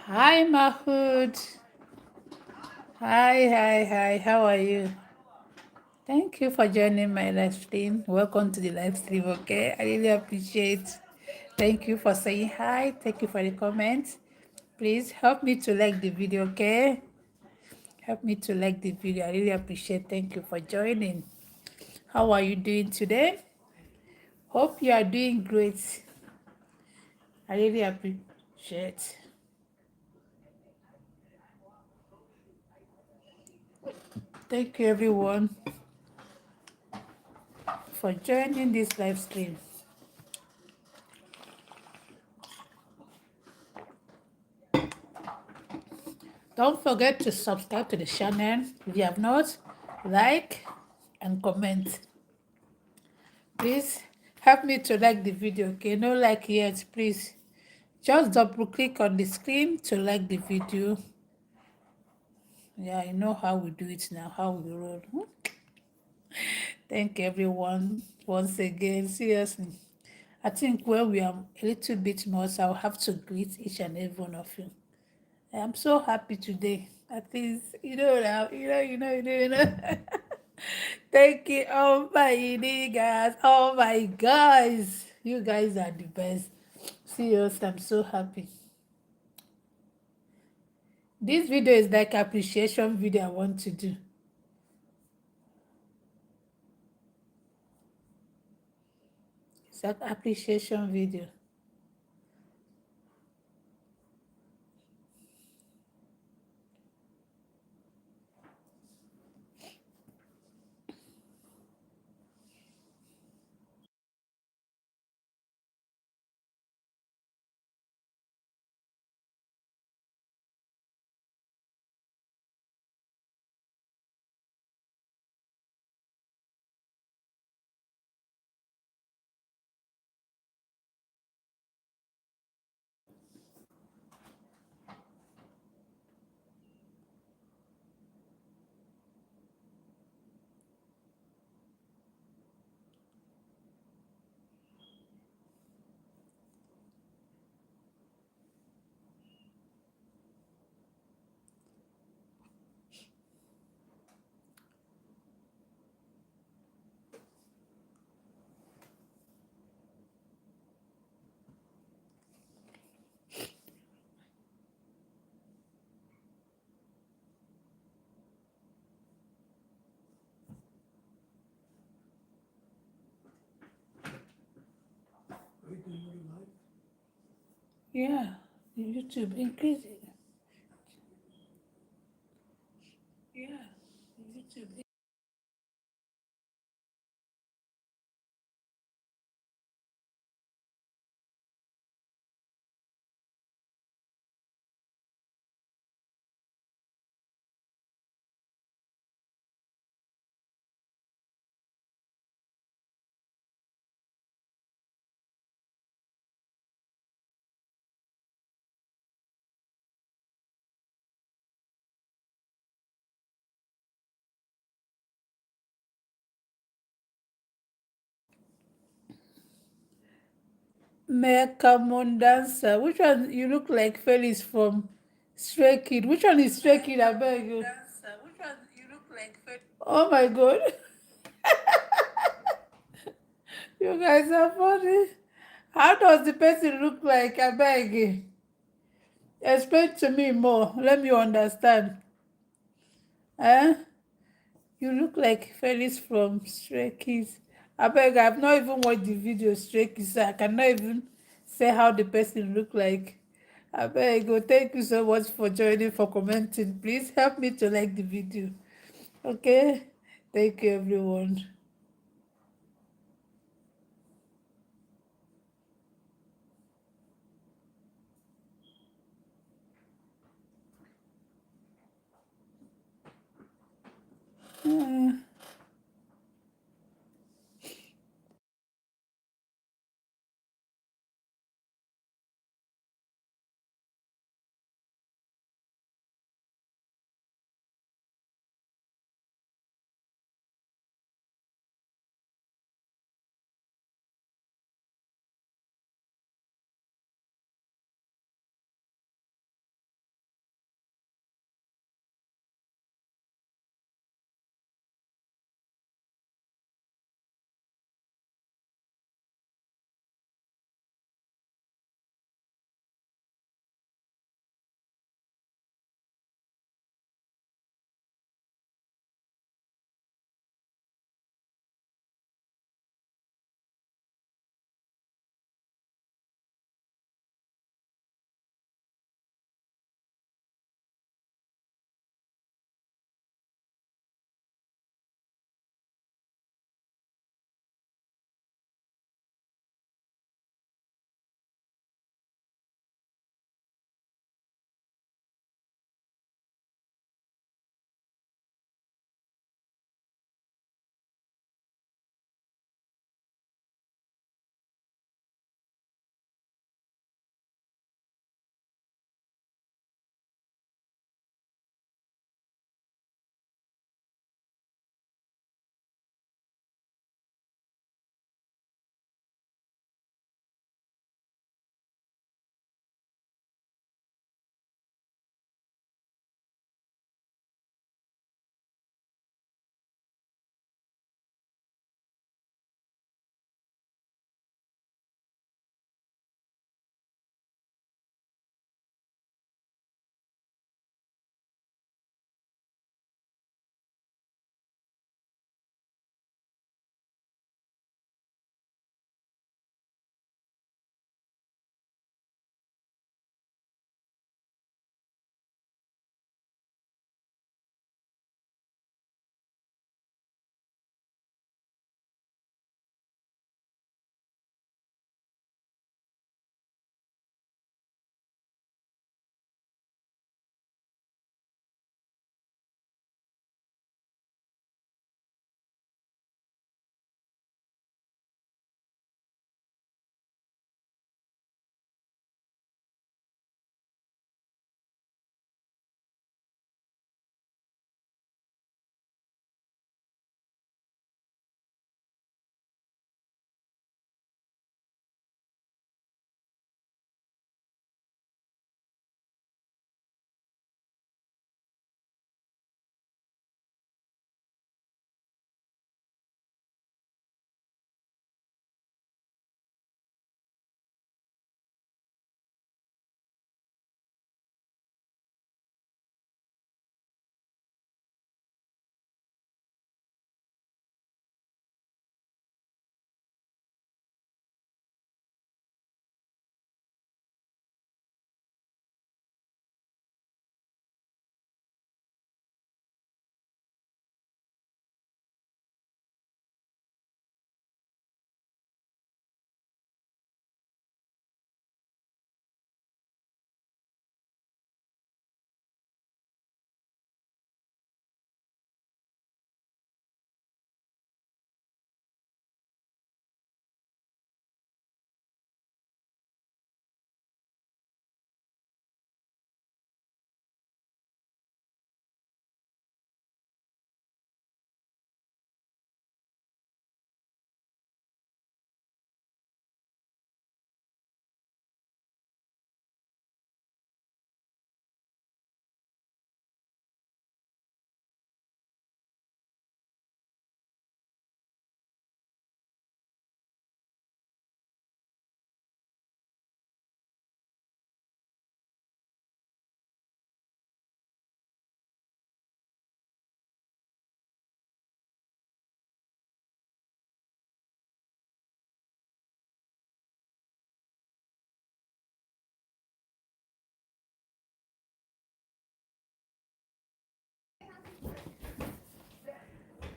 Hi, Mahmood. Hi. How are you? Thank you for joining my live stream. Welcome to the live stream, okay? I really appreciate. Thank you for saying hi. Thank you for the comments. Please help me to like the video, okay? Help me to like the video. I really appreciate. Thank you for joining. How are you doing today? Hope you are doing great. I really appreciate. Thank you, everyone, for joining this live stream. Don't forget to subscribe to the channel if you have not. Like and comment. Please help me to like the video, okay? No like yet, please. Just double click on the screen to like the video. Yeah, you know how we do it now, how we roll. Thank everyone once again. Seriously. I think when we are a little bit more, so I'll have to greet each and every one of you. I'm so happy today. At least, now, Thank you, oh my niggas, oh my guys. You guys are the best. Serious, I'm so happy. This video is like appreciation video I want to do. It's like appreciation video. Yeah, YouTube, increase it. Yeah, YouTube. Mekamon dancer. Which one you look like Felix from Stray Kid? Which one is Stray Kid? I beg you. Oh my god. You guys are funny. How does the person look like? I beg you. Explain to me more. Let me understand. Eh? You look like Felix from Stray Kids. I beg, I've not even watched the video Stray Kids, so I cannot even say how the person look like. I beg, oh, thank you so much for joining, for commenting. Please help me to like the video. Okay? Thank you, everyone.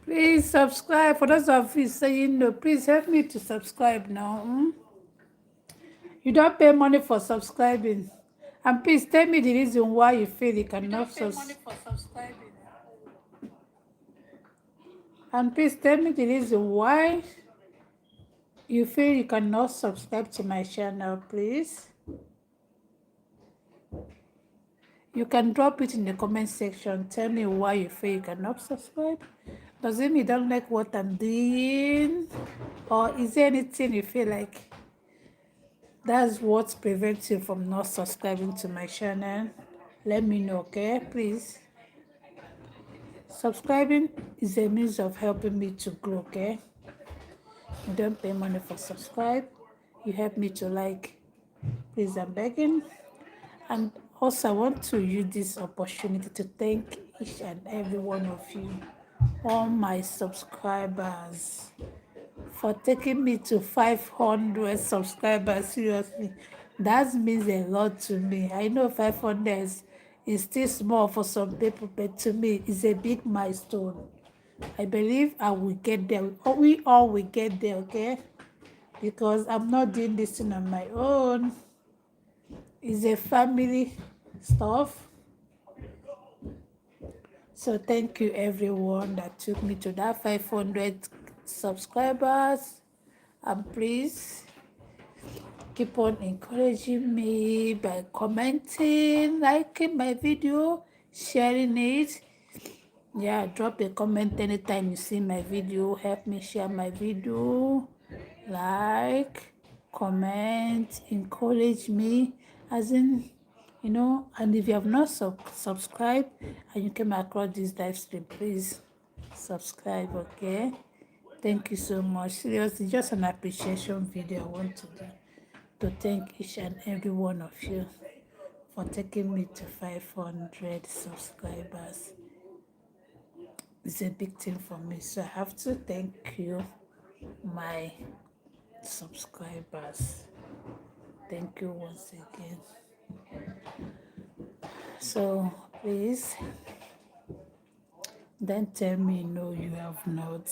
Please subscribe. For those of you saying no, please help me to subscribe now. You don't pay money for subscribing. And please tell me the reason why you feel you cannot subscribe. And please tell me the reason why you feel you cannot subscribe to my channel, please. You can drop it in the comment section. Tell me why you feel you cannot subscribe. Does it mean you don't like what I'm doing? Or is there anything you feel like that's what prevents you from not subscribing to my channel? Let me know, okay? Please. Subscribing is a means of helping me to grow, okay? You don't pay money for subscribe. You help me to like. Please, I'm begging. And also, I want to use this opportunity to thank each and every one of you, all my subscribers, for taking me to 500 subscribers. Seriously, that means a lot to me. I know 500 is still small for some people, but to me, it's a big milestone. I believe I will get there. We all will get there, okay? Because I'm not doing this thing on my own. It's a family stuff. So thank you everyone that took me to that 500 subscribers. And please keep on encouraging me by commenting, liking my video, sharing it. Yeah, drop a comment anytime you see my video. Help me share my video. Like, comment, encourage me. As in, and if you have not subscribed and you came across this live stream, please subscribe, okay? Thank you so much. Seriously, just an appreciation video I want to do to thank each and every one of you for taking me to 500 subscribers. It's a big thing for me, so I have to thank you, my subscribers. Thank you once again. So please don't tell me no, you have not.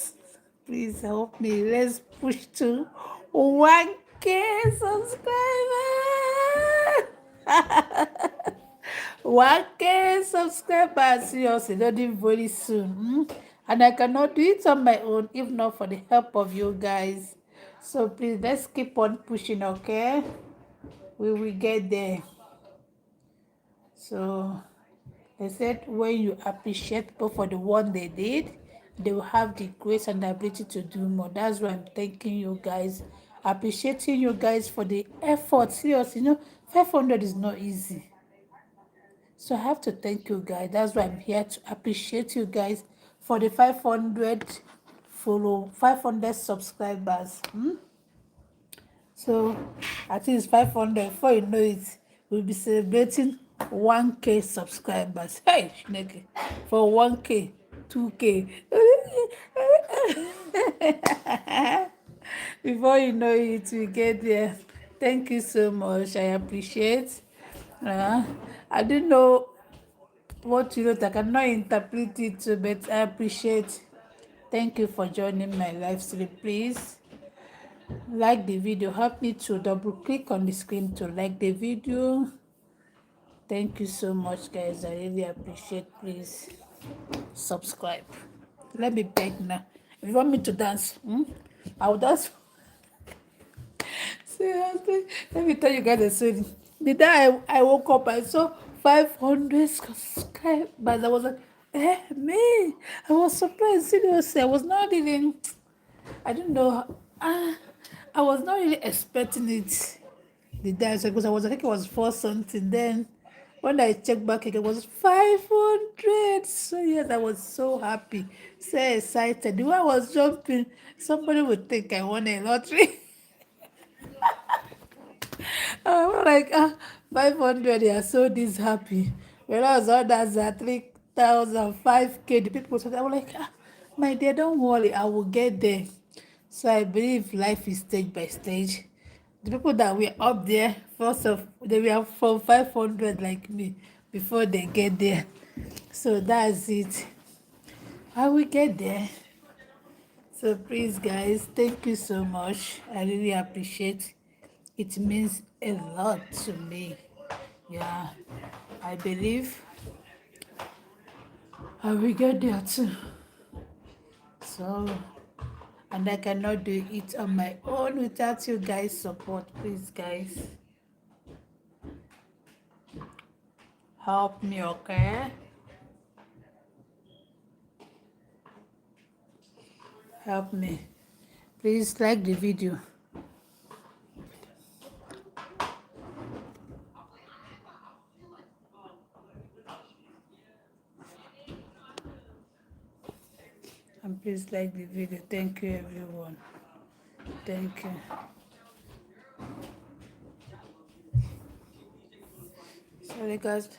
Please help me. Let's push to 1K subscribers. 1K subscribers. Seriously, not even very soon. And I cannot do it on my own if not for the help of you guys. So please, let's keep on pushing, okay? We will get there. So they said when you appreciate people for the one they did, they will have the grace and the ability to do more. That's why I'm thanking you guys, appreciating you guys for the effort. Seriously, 500 is not easy. So I have to thank you guys. That's why I'm here to appreciate you guys for the 500 subscribers. So at least 500. Before you know it, we'll be celebrating 1K subscribers. Hey, Shineke, for 1K, 2K. Before you know it, we get there. Thank you so much. I appreciate. Uh, I don't know what you wrote. I cannot interpret it, but I appreciate. Thank you for joining my live stream. Please like the video. Help me to double click on the screen to like the video. Thank you so much, guys. I really appreciate. Please subscribe. Let me beg now. If you want me to dance, I will dance. Seriously, let me tell you guys a story. The day I woke up, I saw 500 subscribers. I was like, me. I was surprised. Seriously, I was not even, I don't know. I was not really expecting it the day I saw it, because I was like, it was for something. Then when I checked back, it was 500. So yes, I was so happy, so excited. The way I was jumping, somebody would think I won a lottery. I was like, 500, they are so this happy. Whereas others are 3,000, 5K. The people said, I was like, my dear, don't worry, I will get there. So I believe life is stage by stage. The people that were up there, they were from 500 like me before they get there. So that's it. I will get there. So please, guys, thank you so much. I really appreciate. It means a lot to me. Yeah, I believe I will get there too. So, and I cannot do it on my own without you guys' support. Please, guys, help me, okay? Help me. Please like the video. And please like the video. Thank you, everyone. Thank you. Sorry, guys.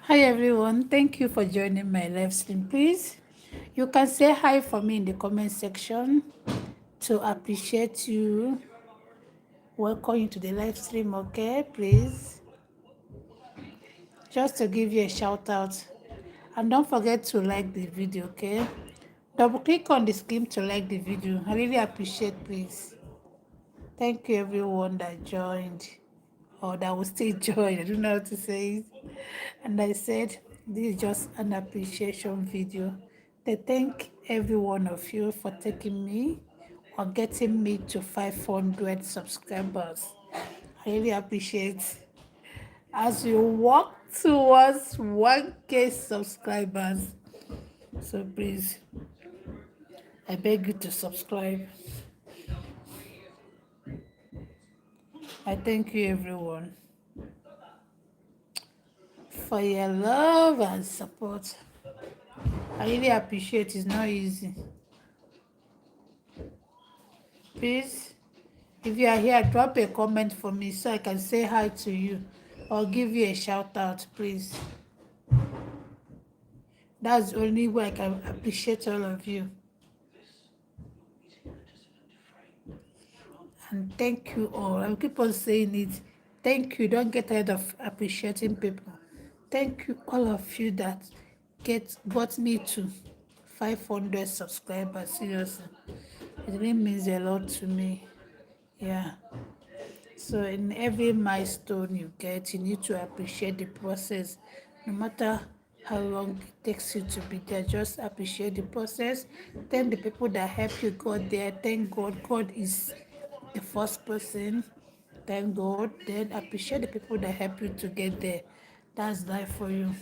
Hi everyone, thank you for joining my live stream. Please, you can say hi for me in the comment section to appreciate you. Welcome you to the live stream, okay? Please, just to give you a shout out. And don't forget to like the video, okay? Double click on the screen to like the video. I really appreciate, please. Thank you everyone that joined or that will still join. I don't know how to say it. And I said, this is just an appreciation video. They thank every one of you for taking me or getting me to 500 subscribers. I really appreciate as you walk towards 1K subscribers. So please, I beg you to subscribe. I thank you everyone for your love and support. I really appreciate it. It's not easy. Please, if you are here, drop a comment for me so I can say hi to you or give you a shout out, please. That's the only way I can appreciate all of you. And thank you all. I'll keep on saying it. Thank you. Don't get tired of appreciating people. Thank you, all of you that got me to 500 subscribers. Seriously, it really means a lot to me. Yeah. So in every milestone you get, you need to appreciate the process. No matter how long it takes you to be there, just appreciate the process. Thank the people that help you got there. Thank God. God is the first person. Thank God. Then appreciate the people that help you to get there. That's life for you.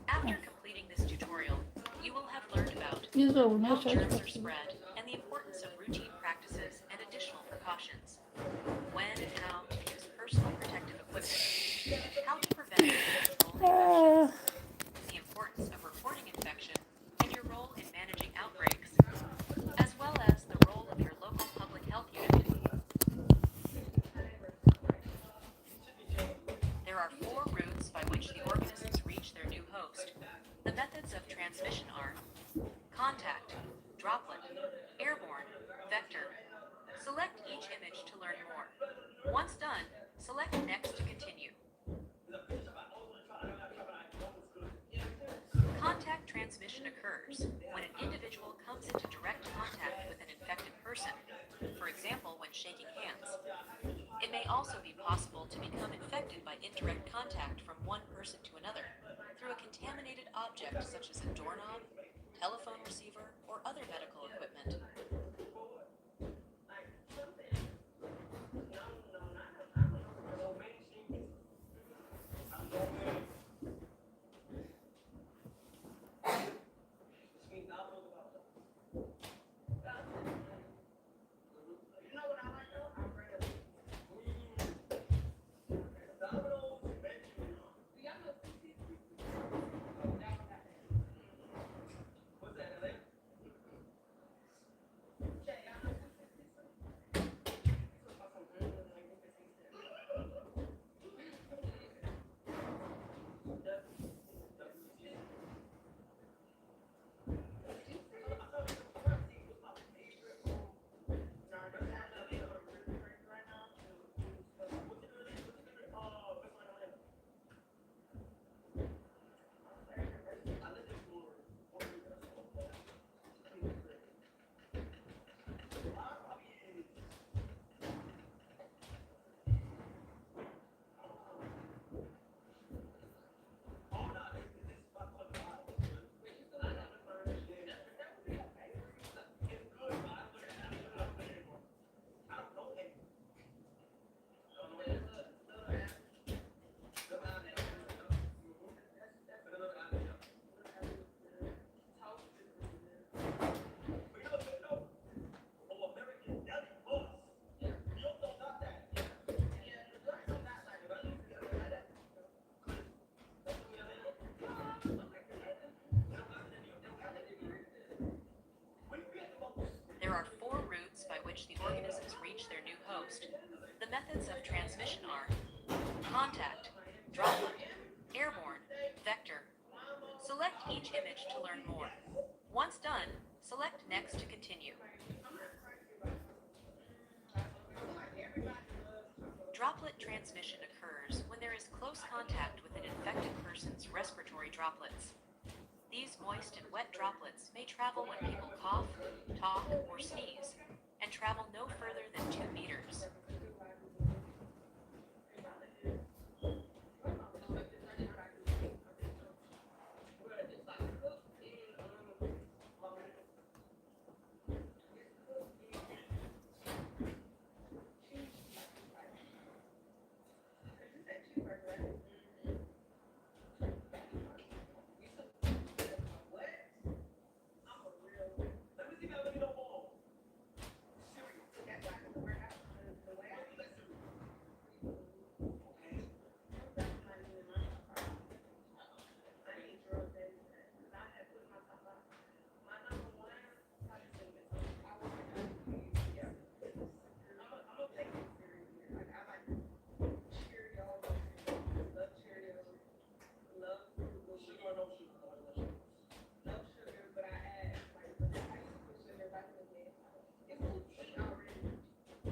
After completing this tutorial, you will have learned about This one will how not charge germs for are free. spread and the importance of routine practices and additional precautions, when and how to use personal protective equipment, how to prevent and control Ah, infections, the importance of reporting infection, and your role in managing outbreaks, as well as the role of your local public health unit. There are 4 routes by which the organisms reach their new host. The methods of transmission are contact, droplet, airborne, vector. Select each image to learn more. Once done, select Next to continue. Contact transmission occurs when an individual comes into direct contact with an infected person, for example, when shaking hands. It may also be possible to become infected by indirect contact from one person to another through a contaminated object such as a doorknob, telephone receiver, or other medical equipment. There are 4 routes by which the organisms reach their new host. The methods of transmission are contact, droplet, airborne, vector. Select each image to learn more. Once done, select Next to continue. Droplet transmission occurs when there is close contact with an infected person's respiratory droplets. These moist and wet droplets may travel when people cough, talk, or sneeze, and travel no further than 2 meters.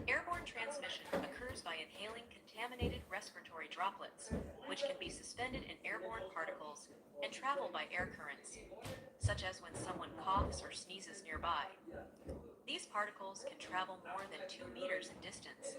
Airborne transmission occurs by inhaling contaminated respiratory droplets, which can be suspended in airborne particles and travel by air currents, such as when someone coughs or sneezes nearby. These particles can travel more than 2 meters in distance.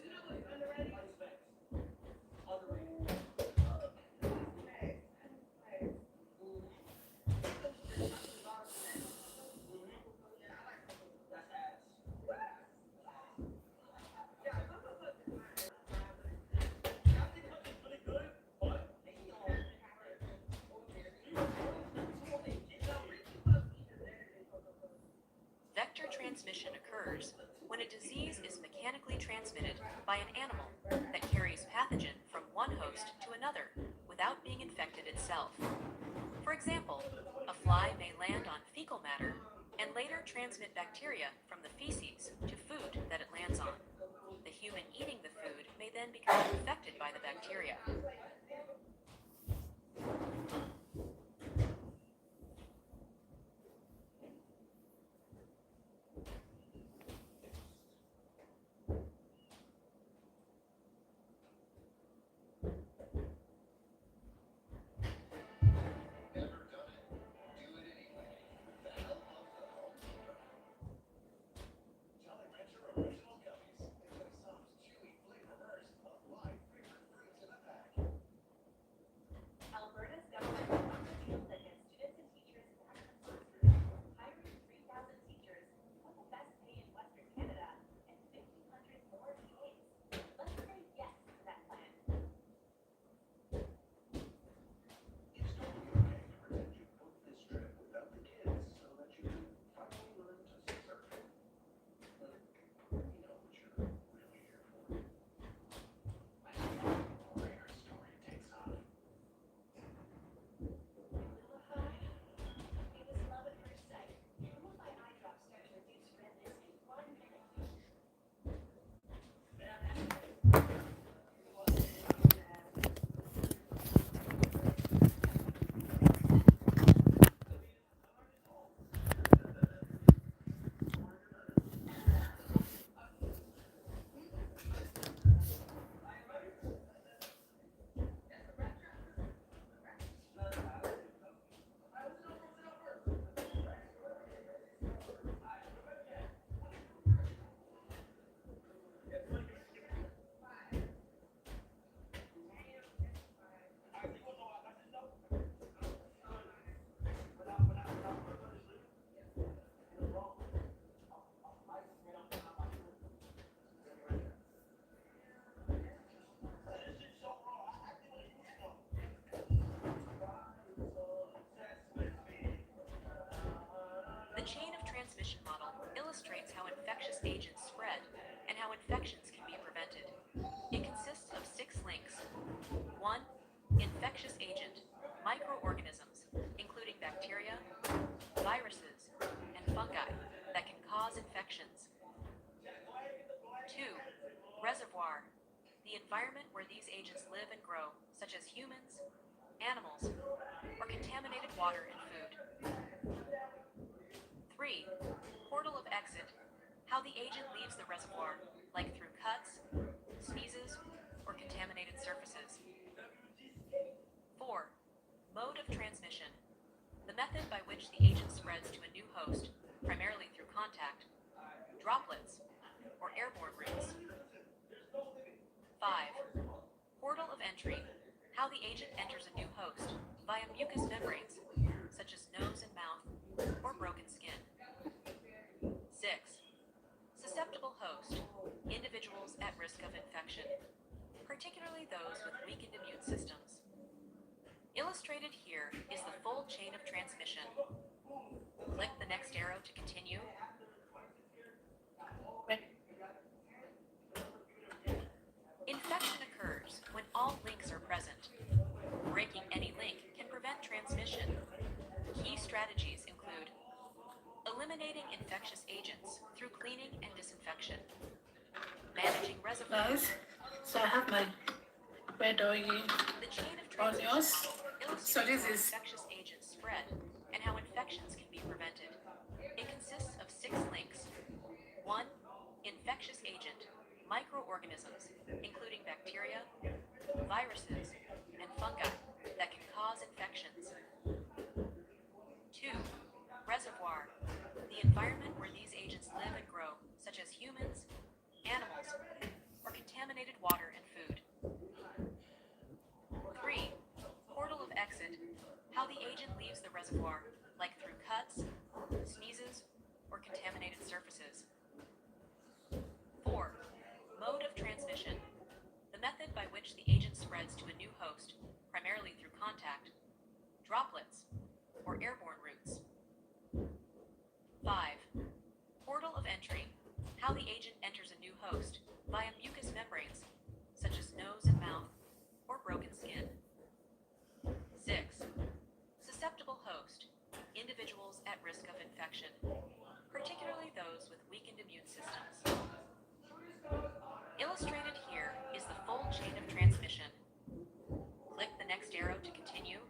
transmission occurs when a disease is mechanically transmitted by an animal that carries pathogen from one host to another without being infected itself. For example, a fly may land on fecal matter and later transmit bacteria from the feces to food that it lands on. The human eating the food may then become infected by the bacteria. Alberta's government also revealed that its students and teachers in Saskatchewan, hiring 3,000 teachers with the best pay in Western Canada and 1,500 more TAs. Let's say yes to that plan. It's totally okay to pretend you booked this trip without the kids so that you can finally learn to surf. But we know what you're really here for. Where our story takes off. It was love at first sight. Remove my eye drops start to reduce redness in 1 minute. The chain of transmission model illustrates how infectious agents spread and how infections can be prevented. It consists of 6 links. 1. Infectious agent, microorganisms, including bacteria, viruses, and fungi that can cause infections. 2. Reservoir, the environment where these agents live and grow, such as humans, animals, or contaminated water and food. 3. Portal of exit, how the agent leaves the reservoir, like through cuts, sneezes, or contaminated surfaces. 4. Mode of transmission, the method by which the agent spreads to a new host, primarily through contact, droplets, or airborne routes. 5. Portal of entry, how the agent enters a new host via mucous membranes, such as nose and mouth, or broken skin. 6. Susceptible host, individuals at risk of infection, particularly those with weakened immune systems. Illustrated here is the full chain of transmission. Click the next arrow to continue. Infection occurs when all links are present. Breaking any link can prevent transmission. Key strategies include eliminating infectious agents through cleaning and disinfection, managing reservoirs. Guys, so I have my red oil The chain of transmission onions. model So illustrates this how is infectious agents spread and how infections can be prevented. It consists of 6 links. 1. Infectious agent, microorganisms, including bacteria, viruses, and fungi that can cause infections. 2. Reservoir, the environment where these agents live and grow, such as humans, animals, or contaminated water and food. 3. Portal of exit, how the agent leaves the reservoir, like through cuts, sneezes, or contaminated surfaces. 4. Mode of transmission, the method by which the agent spreads to a new host, primarily through contact, droplets, or airborne routes. 5. Portal of infection, particularly those with weakened immune systems. Illustrated here is the full chain of transmission. Click the next arrow to continue.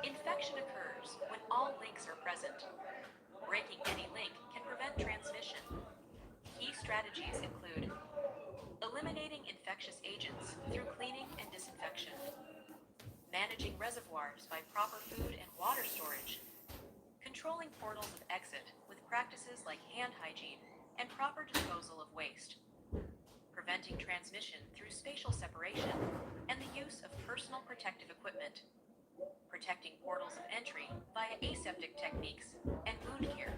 Infection occurs when all links are present. Breaking any link can prevent transmission. Key strategies include eliminating infectious agents through cleaning and disinfection, managing reservoirs by proper food and water storage, controlling portals of exit with practices like hand hygiene and proper disposal of waste, preventing transmission through spatial separation and the use of personal protective equipment, protecting portals of entry via aseptic techniques and wound care,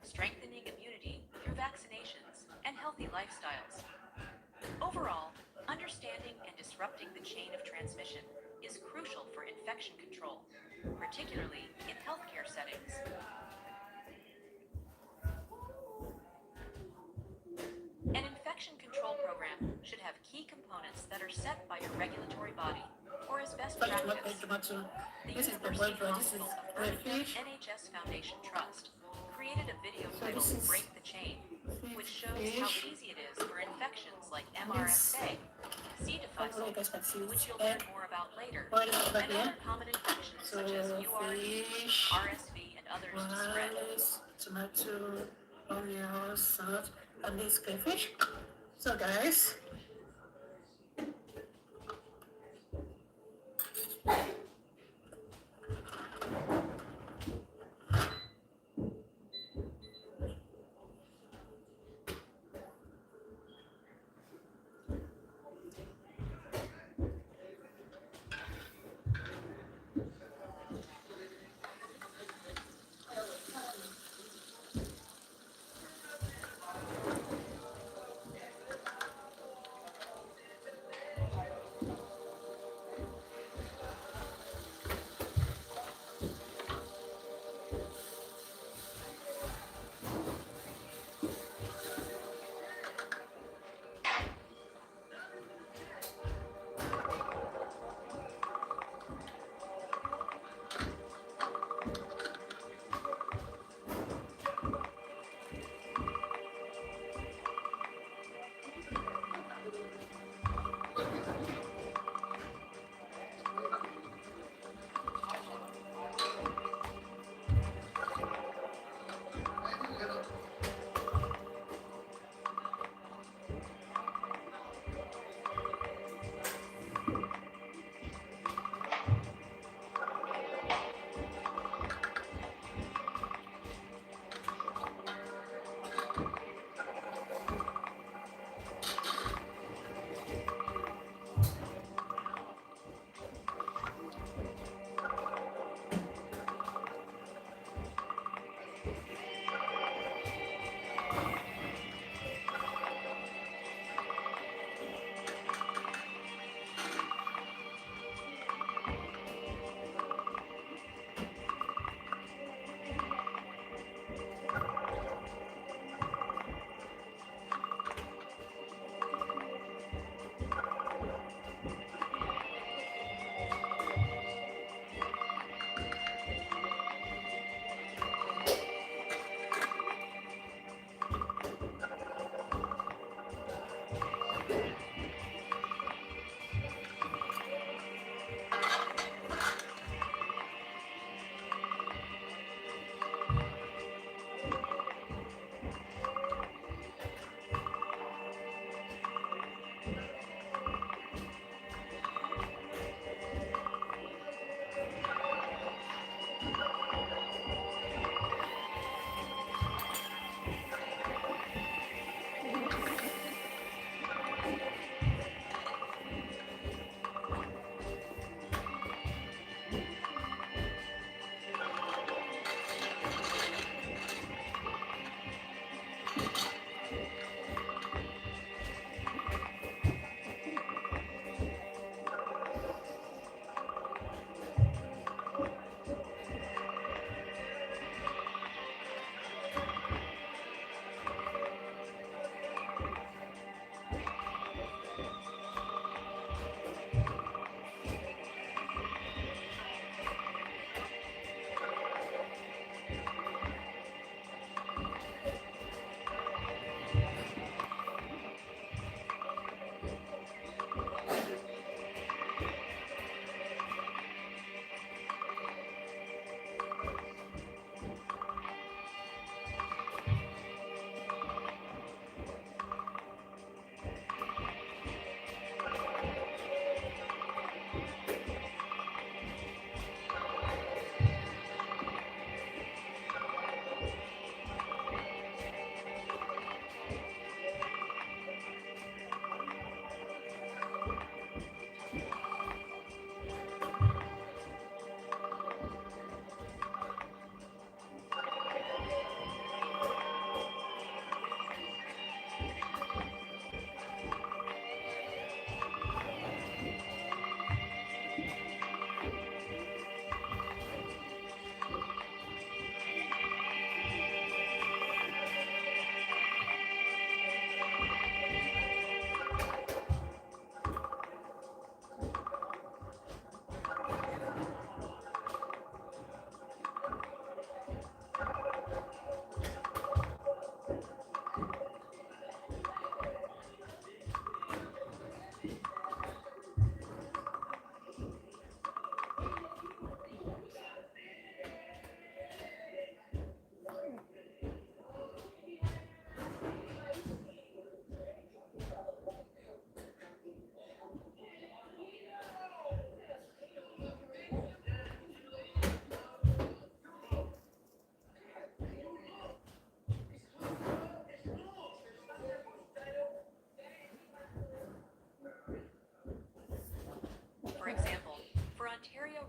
strengthening immunity through vaccinations and healthy lifestyles. Overall, understanding and disrupting the chain of transmission is crucial for infection control, particularly in healthcare settings. An infection control program should have key components that are set by your regulatory body or as best practice. The This is the University burger. This is Hospital of the Birmingham fish. NHS Foundation Trust created a video So titled this is Break the Chain, which shows how fish. easy it is for infections like And this MRSA, C. difficile, which you'll and learn more about later, what is over and here? other common infections So such as URE, fish, RSV, and others to spread. rice, tomato, onion, salt, and this crayfish. So guys,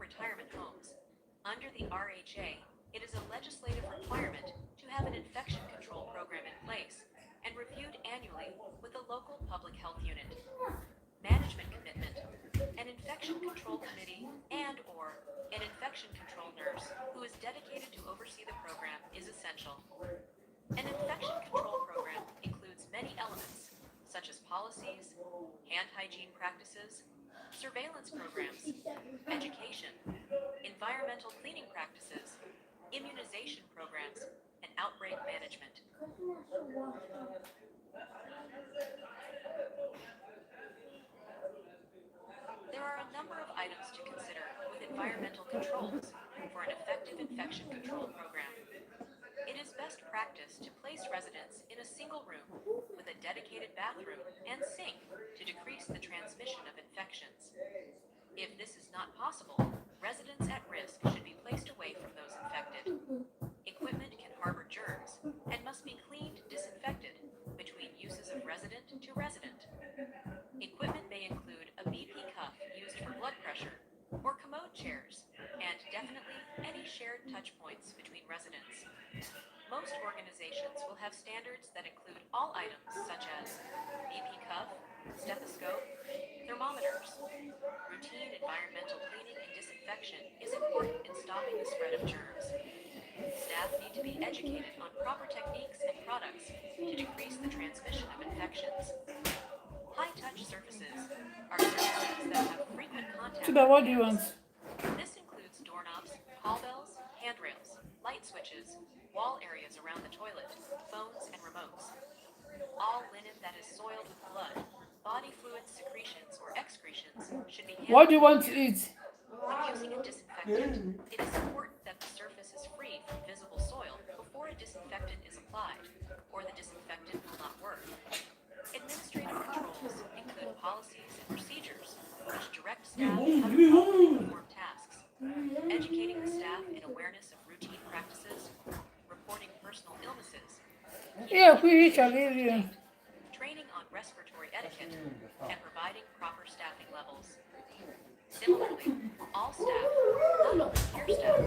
retirement homes. Under the RHA, it is a legislative requirement to have an infection control program in place and reviewed annually with the local public health unit. Management commitment. An infection control committee and/or an infection control nurse who is dedicated to oversee the program is essential. An infection control program includes many elements, such as policies, hand hygiene practices, surveillance programs, education, environmental cleaning practices, immunization programs, and outbreak management. There are a number of items to consider with environmental controls for an effective infection control program. It is best practice to place residents in a single room with a dedicated bathroom and sink to decrease the transmission of infections. If this is not possible, residents at risk should be placed away from those infected. Equipment can harbor germs and must be cleaned, disinfected between uses of resident to resident. Equipment may include a BP cuff used for blood pressure, or commode chairs, and definitely any shared touch points between residents. Most organizations will have standards that include all items such as BP cuff, stethoscope, thermometers. Routine environmental cleaning and disinfection is important in stopping the spread of germs. Staff need to be educated on proper techniques and products to decrease the transmission of infections. High-touch surfaces are surfaces that have frequent contact Chida, with what do you want? hands. This includes doorknobs, call bells, handrails, light switches, wall areas around the toilet, phones, and remotes. All linen that is soiled with blood, body fluids, secretions, or excretions should be handled. What do you want to eat? When using a disinfectant, it is important that the surface is free from visible soil before a disinfectant is applied, or the disinfectant will not work. Administrative controls include policies and procedures which direct staff how to properly perform tasks. Educating the staff in awareness of routine practices, reporting personal illnesses, Yeah, we shall leave you. training on respiratory etiquette, and providing proper staffing levels. Similarly, all staff, not only care staff,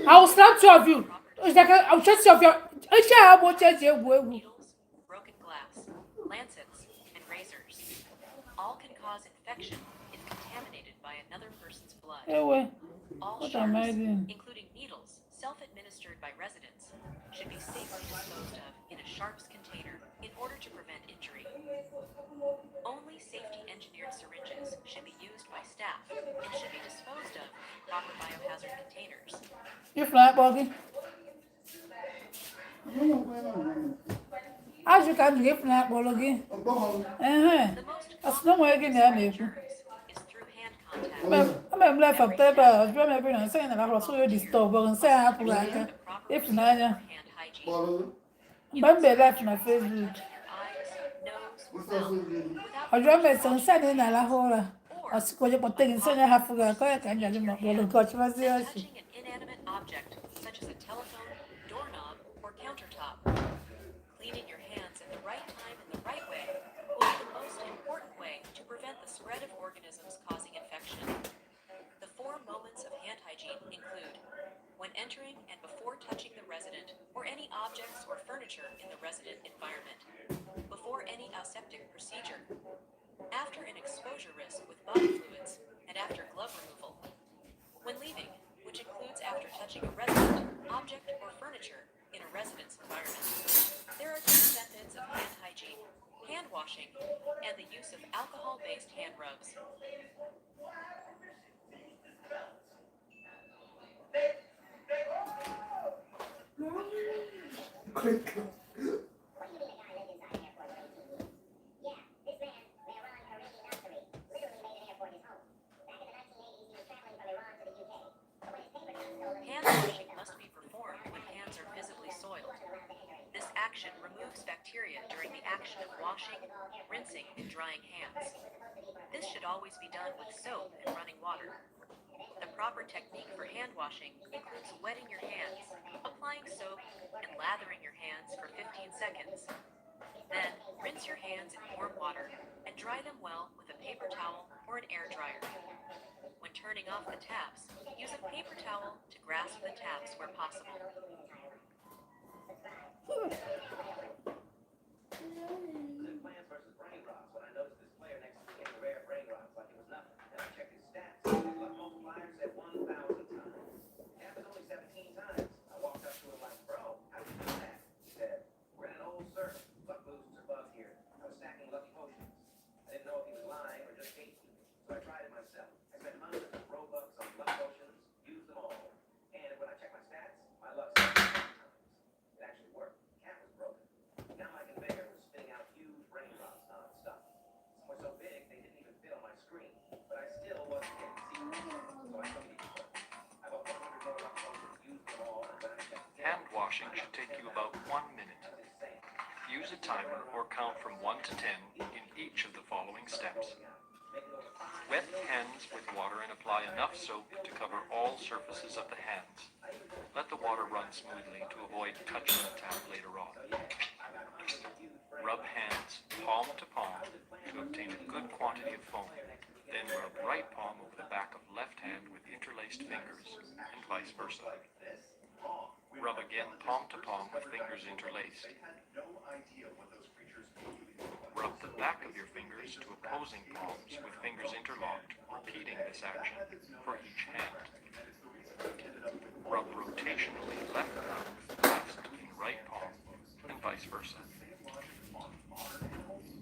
I will slap two of you. It's like I'll just of your. I will just needles, broken glass, lancets, and razors. All can cause infection if contaminated by another person's blood. Anyway, All what am I sharps, doing? including needles, self-administered by residents, should be safely disposed of in a sharps container in order to prevent injury. Only safety-engineered syringes should be used by staff and should be disposed of in proper biohazard containers. You flat buggy? As you can get flat buggy. The most That's common no way way again, to yeah, spread maybe. germs is through hand contact. I'm left of paper. I'm everything saying that I was so disturbed and say I have to like Understand the proper if procedure not, for hand hygiene. You I'm can be left stop my germs by Facebook. touching your eyes, nose, or mouth without I drop my first son washing said your in a hands, hole. I or see what you're when taking, so I have to go. I can't get him up. Well, coach was then the touching an inanimate object such as a telephone, doorknob, or countertop. Cleaning your hands at the right time and the right way will be the most important way to prevent the spread of organisms causing infection. The 4 moments of hand hygiene include when entering and before touching the resident or any objects or furniture in the resident environment, before any aseptic procedure, after an exposure risk with body fluids, and after glove removal. When leaving, which includes after touching a resident, object, or furniture in a resident's environment. There are 2 methods of hand hygiene: hand washing and the use of alcohol-based hand rubs. What do you mean a guy lived inside an airport with ATV? Yeah, this man, Mehran Hariri Nasri, literally made an airport his home. Back in the 1980s, he was traveling from Iran to the UK. But when his paper got stolen, Hand washing must be performed when hands are visibly soiled. This action removes bacteria during the action of washing, rinsing, and drying hands. This should always be done with soap and running water. The proper technique for hand washing includes wetting your hands, applying soap, and lathering your hands for 15 seconds. Then, rinse your hands in warm water and dry them well with a paper towel, or an air dryer. When turning off the taps, use a paper towel to grasp the taps where possible. Live plans versus brain rots when I noticed this player next to me getting rare brain rots like it was nothing. Then I checked his stats. His luck multiplier said 1,000 times. Cap is only 17 times. I walked up to him like, bro, how did you do that? He said, we're in an old surf. Luck boosters are bugged here. I was stacking lucky potions. I didn't know if he was lying or just gatekeeping, so I tried it myself. I spent hundreds of Robux on luck potions, used them all, and when I checked my stats, my luck said 10 times. It actually worked. Cap was broken. Now my conveyor was spitting out huge brain rots nonstop. Some were so big they didn't even fit on my screen, but I still wasn't getting secrets, so I took these ones. I bought 100 more luck potions, used them all, and when I checked again, Hand washing should take you about 1 minute. that was insane. Use a timer or count from 1 to 10 in each of the following steps. Wet hands with water and apply enough soap to cover all surfaces of the hands. Let the water run smoothly to avoid touching the tap later on. Rub hands palm to palm to obtain a good quantity of foam. Then rub right palm over the back of left hand with interlaced fingers and vice versa. Rub again palm to palm with fingers interlaced. Rub the back of your fingers to opposing palms with fingers interlocked, repeating this action for each hand. Rub rotationally left palm with left in right palm, and vice versa.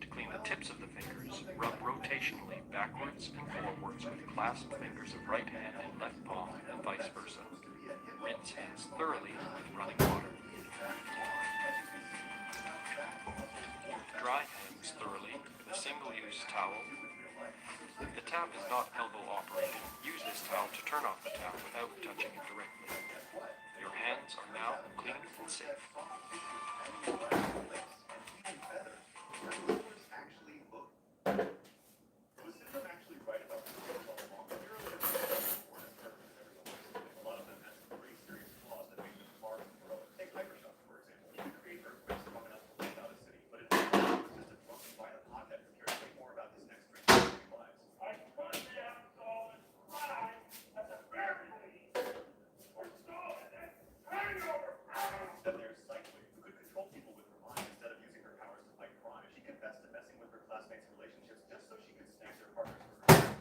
To clean the tips of the fingers, rub rotationally backwards and forwards with clasped fingers of right hand in left palm, and vice versa. Rinse hands thoroughly with running water. Dry hands thoroughly with a single-use towel. If the tap is not elbow operated, use this towel to turn off the tap without touching it directly. Your hands are now clean and safe.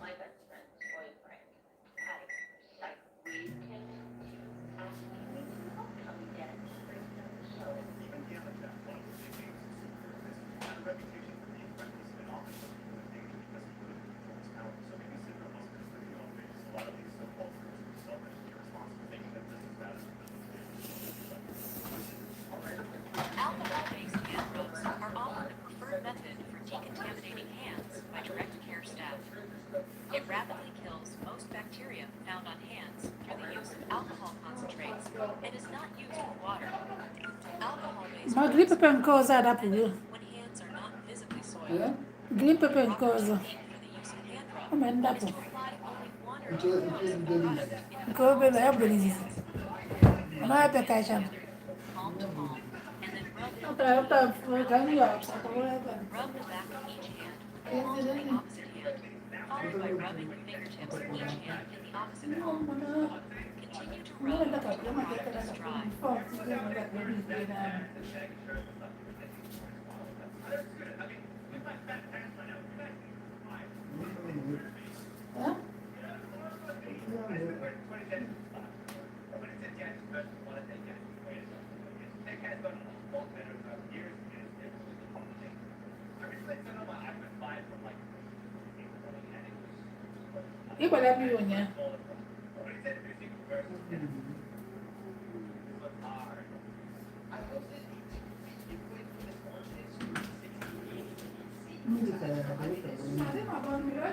My best friend's boyfriend had like 3 kids, and he won't come again for the show. Alcohol-based hand rubs are often the preferred method for decontaminating hands by direct care staff. It rapidly kills most bacteria found on hands through the use of alcohol concentrates and is not used with water. Alcohol-based Ma green rubs pepper and cause that are up recommended you. when hands are not visibly soiled. Green The pepper and proper cause. technique for the use of hand rub I'm end up. is to apply only 1 or 2 drops of the product into the Go palms be of like your this. hands. I'm Rub not your a hands patient. together, palm to palm, and then rub in Okay, between after with round can you fingers. have Rub the back of each hand with the palm of the opposite hand, followed by rubbing the fingertips of each hand in the opposite palm. Continue to rub until the product is dry. Huh? Iba labi yun niya. Hindi mabang nila.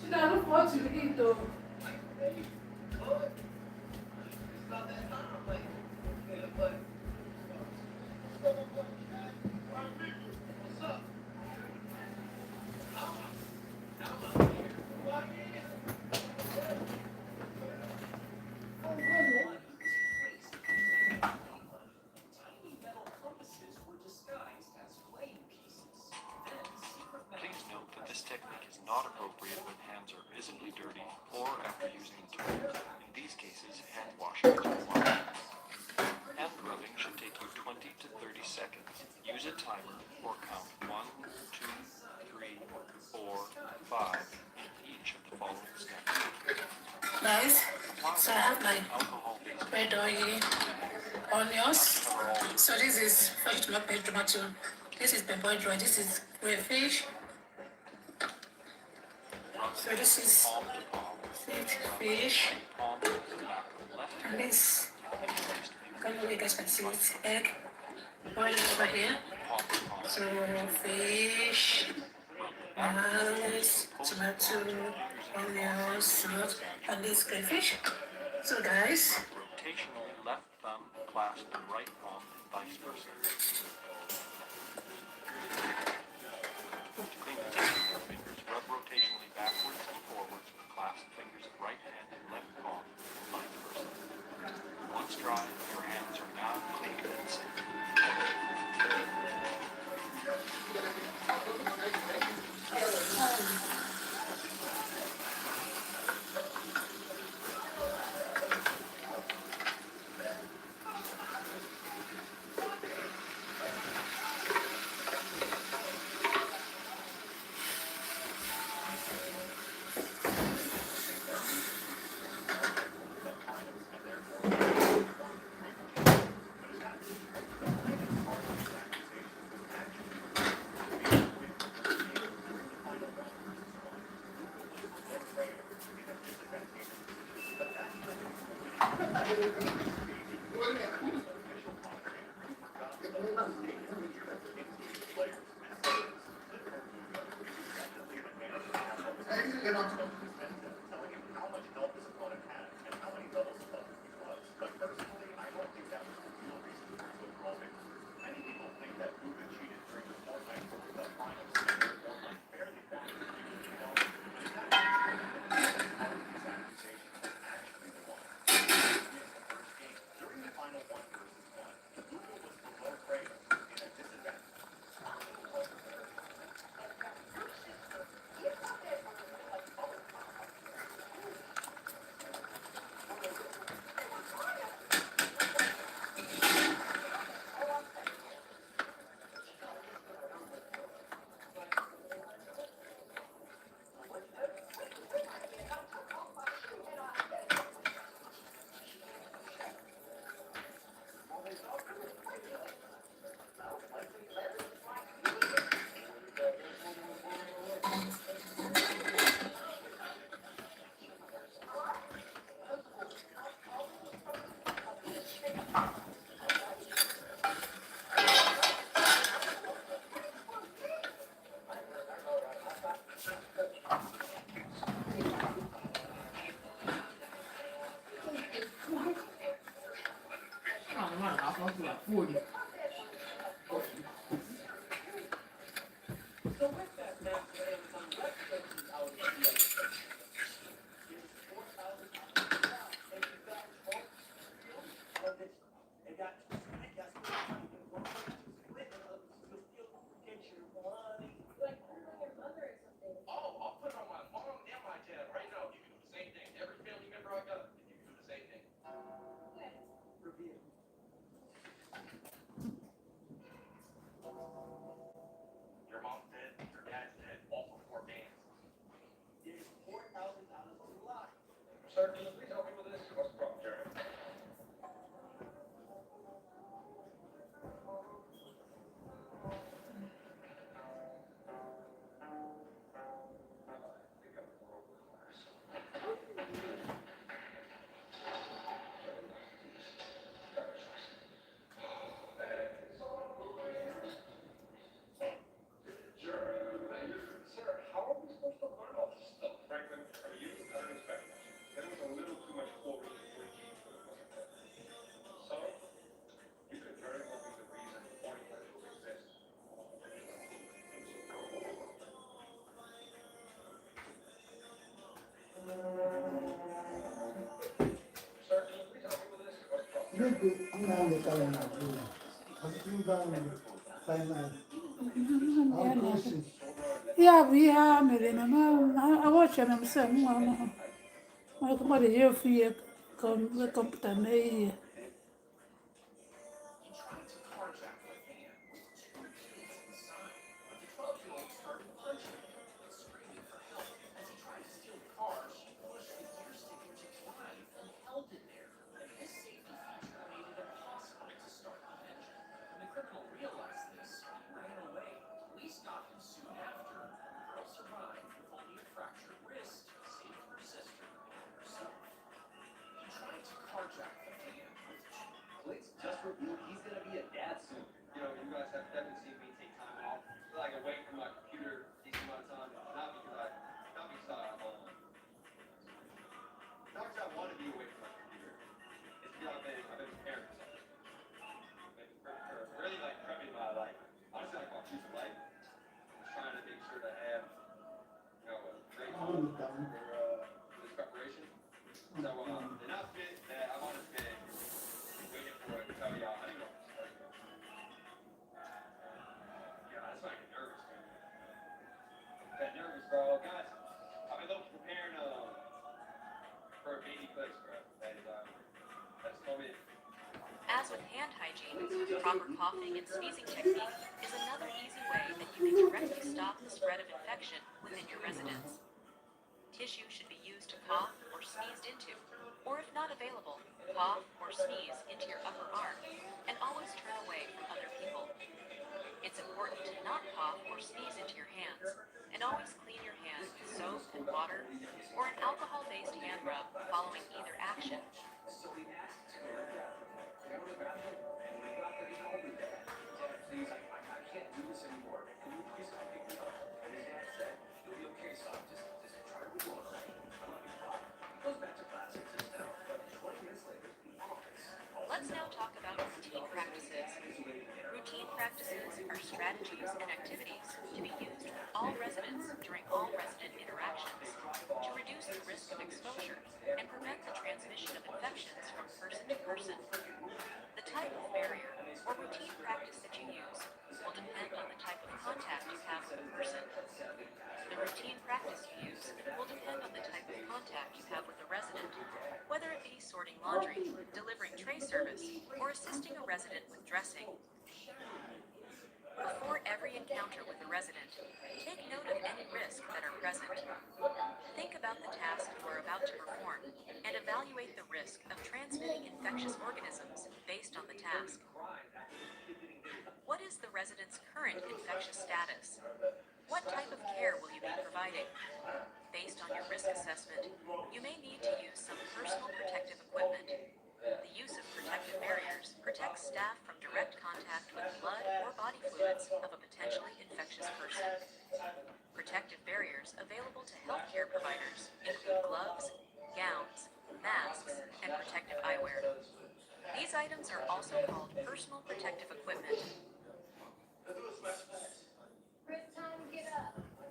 She don't look what you eat though. Please note that this technique is not appropriate when hands are visibly dirty or after using the tools. In these cases, hand washing is required. Hand rubbing should take you 20 to 30 seconds. Use a timer or count 1, 2, 3, 4, 5 in each of the following steps. Guys, so I have my Alcohol-based red oil, onions. So this is fresh tomato. This is pepper dry. This is crayfish. So this is palm to palm, fish. palm to the back of the left hand. And this, I don't know if you guys can see it, egg. Boil it over here. Palm to palm. So fish, rice, tomato, onions, salt, and this crayfish. So guys, Rotationally left thumb clasp the right palm and vice versa. To clean the tips of your fingers, rub rotationally backwards and forwards with clasped fingers of right hand and left palm and vice versa. Once dry, your hands are now clean and safe. Yeah, we have me. I watch them some. I come out here for you. Computer. Trying to carjack the van. Two kids inside. The 12-year-old started punching and screaming for help. As he tried to steal the car, she pushed the gear stick into drive and held it there. This safety feature made it impossible to start the engine. When the criminal realized this, he ran away. Police got him soon after. The girl survived with only a fractured wrist, saving her sister and herself. He tried to carjack the van with two. Blake's just revealed he's gonna be a dad soon. You know, you guys have definitely seen me take time off. I feel like away from my computer a decent amount of time. Not because I want to be away from my computer. It's because I've been preparing for something. Really like prepping my life. Honestly, like my future life. Just trying to make sure to have, you know, a great home for this preparation. So the announcement that I've honestly been waiting for to tell y'all. I don't know. Yeah, that's why I get nervous, man. Got nervous, bro. Guys, I've been preparing for a baby place, bro. That's coming. As with hand hygiene, proper coughing and sneezing technique is another easy way that you can directly stop the spread of infection within your residence. Tissue should be used to cough or sneezed into, or if not available, cough or sneeze into your upper arm, and always turn away from other people. It's important to not cough or sneeze into your hands, and always clean your hands with soap and water, or an alcohol-based hand rub following either action. So we asked to go to the bathroom, and when he got there, he called me, Dad, please, I can't do this anymore. Can you please come pick me up? And his dad said, you'll be okay, son. Just try to move on. I'm not your father. He goes back to class and sits down. But 20 minutes later, the office. Let's now talk about routine practices. Routine practices are strategies and activities to be used with all residents during all resident interactions to reduce the risk of exposure and prevent the transmission of infections from person to person. The type of barrier or routine practice that you use will depend on the type of contact you have with a person. The routine practice you use will depend on the type of contact you have with a resident, whether it be sorting laundry, delivering tray service, or assisting a resident with dressing. Before every encounter with a resident, take note of any risks that are present. Think about the task you are about to perform and evaluate the risk of transmitting infectious organisms based on the task. What is the resident's current infectious status? What type of care will you be providing? Based on your risk assessment, you may need to use some personal protective equipment. The use of protective barriers protects staff from direct contact with blood or body fluids of a potentially infectious person. Protective barriers available to healthcare providers include gloves, gowns, masks, and protective eyewear. These items are also called personal protective equipment.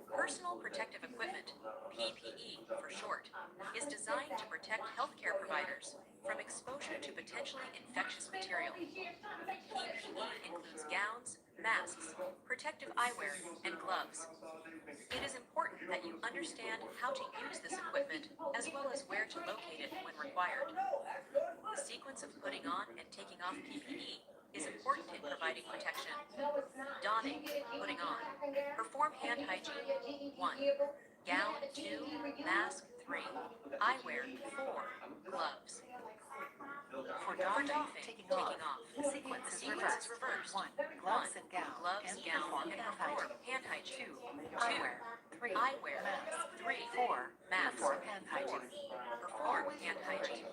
Personal protective equipment, PPE for short, is designed to protect healthcare providers from exposure to potentially infectious material. PPE includes gowns, masks, protective eyewear, and gloves. It is important that you understand how to use this equipment as well as where to locate it when required. The sequence of putting on and taking off PPE is important in providing protection. Donning, putting on. Perform hand hygiene. 1. Gown 2. Mask 3. Eyewear 4. Gloves. For doffing, taking off, the sequence is reversed. 1. Gloves and gown, Gloves, and gown, perform and hand perform hygiene. hand hygiene. 2. Eyewear. 3. Eyewear. Mask. 3. 4. Mask. Perform hand hygiene. Perform hand hygiene.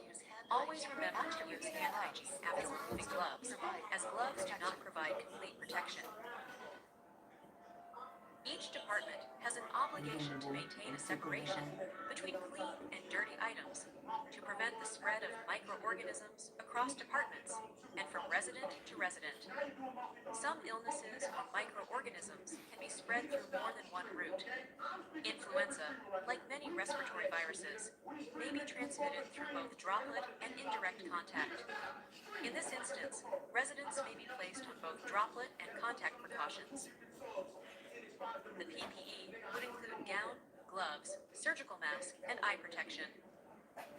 Always remember to use hand hygiene after removing gloves, as gloves do not provide complete protection. Each department has an obligation to maintain a separation between clean and dirty items to prevent the spread of microorganisms across departments and from resident to resident. Some illnesses or microorganisms can be spread through more than one route. Influenza, like many respiratory viruses, may be transmitted through both droplet and indirect contact. In this instance, residents may be placed with both droplet and contact precautions. The PPE would include gown, gloves, surgical mask, and eye protection.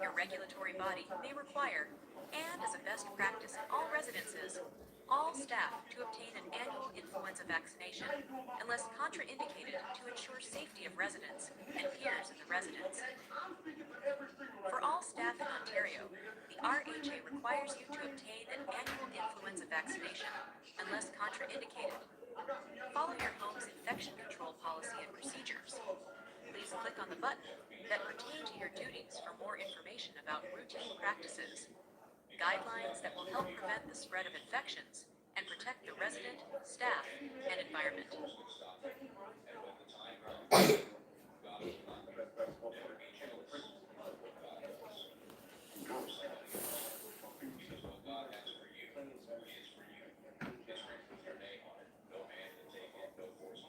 Your regulatory body may require, and as a best practice in all residences, all staff to obtain an annual influenza vaccination unless contraindicated to ensure safety of residents and peers in the residence. For all staff in Ontario, the RHA requires you to obtain an annual influenza vaccination unless contraindicated. Follow your home's infection control policy and procedures. Please click on the button that pertain to your duties for more information about routine practices, guidelines that will help prevent the spread of infections and protect the resident, staff, and environment.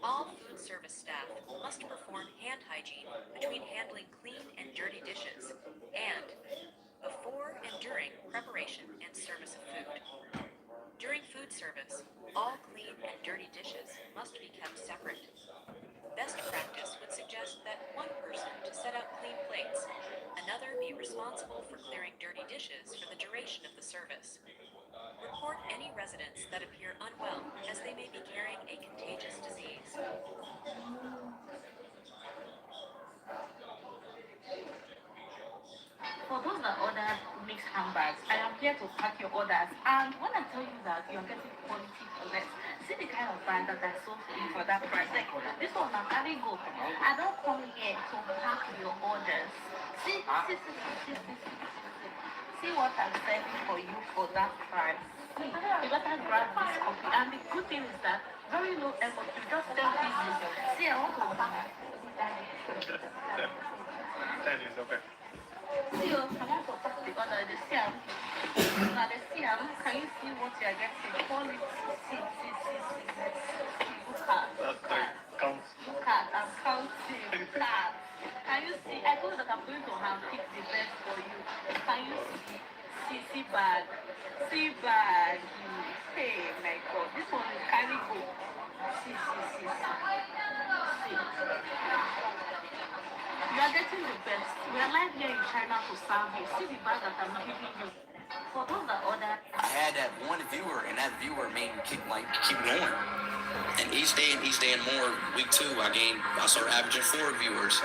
All food service staff must perform hand hygiene between handling clean and dirty dishes and before and during preparation and service of food. During food service, all clean and dirty dishes must be kept separate. Best practice would suggest that one person to set out clean plates, another be responsible for clearing dirty dishes for the duration of the service. Report any residents that appear unwell, as they may be carrying a contagious disease. For those that order mixed handbags, I am here to pack your orders. And when I tell you that you're getting quality for less, see the kind of bag that I sold for you for that price. Like this one, I'm having go. I don't come here to pack your orders. See what I'm selling for you for that price. You better grab this copy. And the good thing is that very low effort. You just tell people, see, I want to pack. That is okay. See, I want to pack the order. The Siam. Now the Siam, can you see what you are getting? Call it see. Look at. Counts. Look at, I'm counting. Look at. Can you see? I told you that I'm going to handpick the best for you. Can you see? See bag. See bag. Hey, my God. This one is carry go. See. You are getting the best. We are live here in China to serve you. See the bag that I'm giving you. For those that order. I had that one viewer, and that viewer made me keep going. And each day and more, week 2, I started averaging 4 viewers.